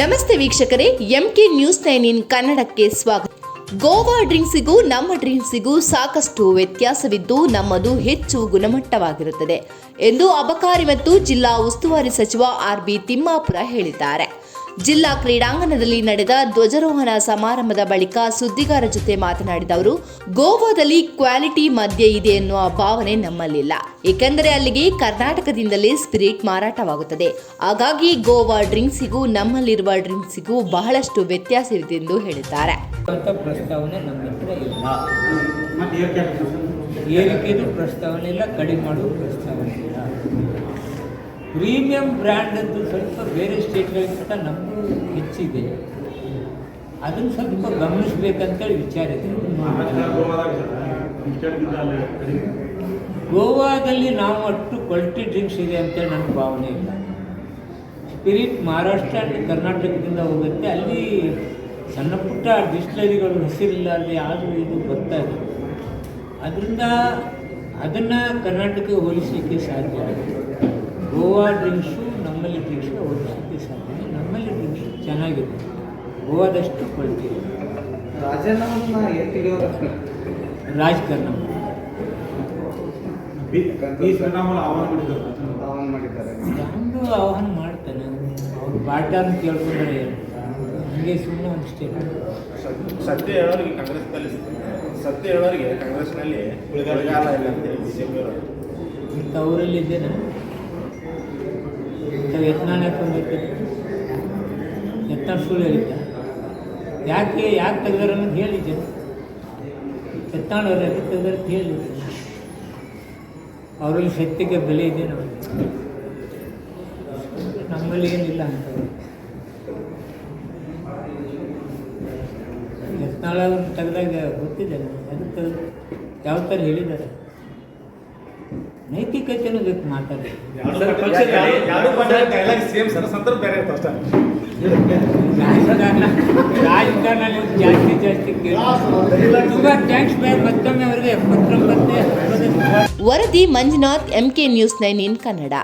ನಮಸ್ತೆ ವೀಕ್ಷಕರೇ, MK news 9 ಕನ್ನಡಕ್ಕೆ ಸ್ವಾಗತ. ಗೋವಾ ಡ್ರಿಂಕ್ಸಿಗೂ ನಮ್ಮ ಡ್ರಿಂಕ್ಸಿಗೂ ಸಾಕಷ್ಟು ವ್ಯತ್ಯಾಸವಿದ್ದು ನಮ್ಮದು ಹೆಚ್ಚು ಗುಣಮಟ್ಟವಾಗಿರುತ್ತದೆ ಎಂದು ಅಬಕಾರಿ ಮತ್ತು ಜಿಲ್ಲಾ ಉಸ್ತುವಾರಿ ಸಚಿವ ಆರ್.ಬಿ. ತಿಮ್ಮಾಪುರ ಹೇಳಿದ್ದಾರೆ. ಜಿಲ್ಲಾ ಕ್ರೀಡಾಂಗಣದಲ್ಲಿ ನಡೆದ ಧ್ವಜಾರೋಹಣ ಸಮಾರಂಭದ ಬಳಿಕ ಸುದ್ದಿಗಾರರ ಜೊತೆ ಮಾತನಾಡಿದ ಅವರು, ಗೋವಾದಲ್ಲಿ ಕ್ವಾಲಿಟಿ ಮದ್ಯ ಇದೆ ಎನ್ನುವ ಭಾವನೆ ನಮ್ಮಲ್ಲಿಲ್ಲ. ಏಕೆಂದರೆ ಅಲ್ಲಿಗೆ ಕರ್ನಾಟಕದಿಂದಲೇ ಸ್ಪಿರಿಟ್ ಮಾರಾಟವಾಗುತ್ತದೆ. ಹಾಗಾಗಿ ಗೋವಾ ಡ್ರಿಂಕ್ಸಿಗೂ ನಮ್ಮಲ್ಲಿರುವ ಡ್ರಿಂಕ್ಸಿಗೂ ಬಹಳಷ್ಟು ವ್ಯತ್ಯಾಸವಿದೆ ಎಂದು ಹೇಳಿದ್ದಾರೆ. ಪ್ರಸ್ತಾವನೆ ನಮ್ಮ ಹತ್ರ ಇಲ್ಲ, ಏರಿಕೆದು ಪ್ರಸ್ತಾವನೆ ಇಲ್ಲ, ಕಡಿಮೆ ಮಾಡುವ ಪ್ರಸ್ತಾವನೆ ಇಲ್ಲ. ಪ್ರೀಮಿಯಂ ಬ್ರ್ಯಾಂಡ್ ಅಂತೂ ಸ್ವಲ್ಪ ಬೇರೆ ಸ್ಟೇಟ್ಗಳಿಗಿಂತ ನಮ್ಮದು ಹೆಚ್ಚಿದೆ, ಅದನ್ನು ಸ್ವಲ್ಪ ಗಮನಿಸಬೇಕಂತೇಳಿ ವಿಚಾರ ಇದೆ. ಗೋವಾದಲ್ಲಿ ನಾವು ಅಷ್ಟು ಕ್ವಾಲಿಟಿ ಡ್ರಿಂಕ್ಸ್ ಇದೆ ಅಂತೇಳಿ ನನ್ನ ಭಾವನೆ ಇಲ್ಲ. ಸ್ಪಿರಿಟ್ ಮಹಾರಾಷ್ಟ್ರ ಮತ್ತು ಕರ್ನಾಟಕದಿಂದ ಹೋಗುತ್ತೆ, ಅಲ್ಲಿ ಸಣ್ಣ ಪುಟ್ಟ ಡಿಸ್ಟಿಲರಿಗಳು ಹೆಸರಿಲ್ಲ, ಅಲ್ಲಿ ಅದು ಇದು ಬರ್ತಾ ಇದೆ. ಅದರಿಂದ ಅದನ್ನು ಕರ್ನಾಟಕಕ್ಕೆ ಹೋಲಿಸಲಿಕ್ಕೆ ಸಾಧ್ಯ. ಗೋವಾ ಡ್ರಿಂಕ್ಸು ನಮ್ಮಲ್ಲಿ ಡ್ರಿಂಕ್ಸ್ಗೆ ಹೋಲಿಸಲಿಕ್ಕೆ ಸಾಧ್ಯ. ನಮ್ಮಲ್ಲಿ ಡ್ರಿಂಕ್ಸು ಚೆನ್ನಾಗಿದೆ, ಗೋವಾದಷ್ಟು ಕ್ವಾಲಿಟಿ ಇದೆ. ರಾಜಕಾರಣ ಒಂದು ಆಹ್ವಾನ ಮಾಡ್ತಾನೆ, ಅವ್ರು ಬಾಟಾನ ಕೇಳ್ಕೊಂಡ್ರೆ ಹಂಗೆ ಸುಮ್ಮನೆ ಒಂದು ಸ್ಟೇಟ್ ಸತ್ಯ ಹೇಳೋರಿಗೆ ಕಾಂಗ್ರೆಸ್ನಲ್ಲಿ ಉಳಿಗಾಲ ಇಲ್ಲ ಅಂತೇಳಿ ಬಿಜೆಪಿ ಅವರು ಇಂಥ ಅವರಲ್ಲಿ ಇದ್ದೇನೆ. ಇಂಥ ಯತ್ನಾಳ ಹಾಕೊಂಡ್ಬೇಕು, ಯತ್ನಾಳ್ ಸುಳ್ಳು ಹೇಳಿದ್ದ. ಯಾಕೆ ತೆಗ್ದಾರ ಅನ್ನೋದು ಹೇಳಿದ್ದೆ. ಯತ್ನಾಳ್ ಅವ್ರು ಯಾಕೆ ತೆಗ್ದಾರ ಹೇಳಿದ್ದೆ. ಅವರಲ್ಲಿ ಶಕ್ತಿಗೆ ಬೆಲೆ ಇದೆ, ನಮ್ಮಲ್ಲಿ ಏನಿಲ್ಲ ಅಂತ. ಯತ್ನಾಳ್ ಅವ್ರನ್ನ ತೆಗೆದಾಗ ಗೊತ್ತಿದೆ ಅದಕ್ಕೆ ಯಾವ ಥರ ಹೇಳಿದ್ದಾರೆ. ನೈತಿಕತೆನೂ ಬೇಕು ಮಾತಾಡಿ. ರಾಜಕಾರಣ ಜಾಸ್ತಿ ತುಂಬ ಥ್ಯಾಂಕ್ಸ್ ಬಾಯ್. ಮತ್ತೊಮ್ಮೆ ಅವರಿಗೆ ಪತ್ರ ಮತ್ತೆ ವರದಿ ಮಂಜುನಾಥ್, ಎಂಕೆ ನ್ಯೂಸ್ 9 ಕನ್ನಡ.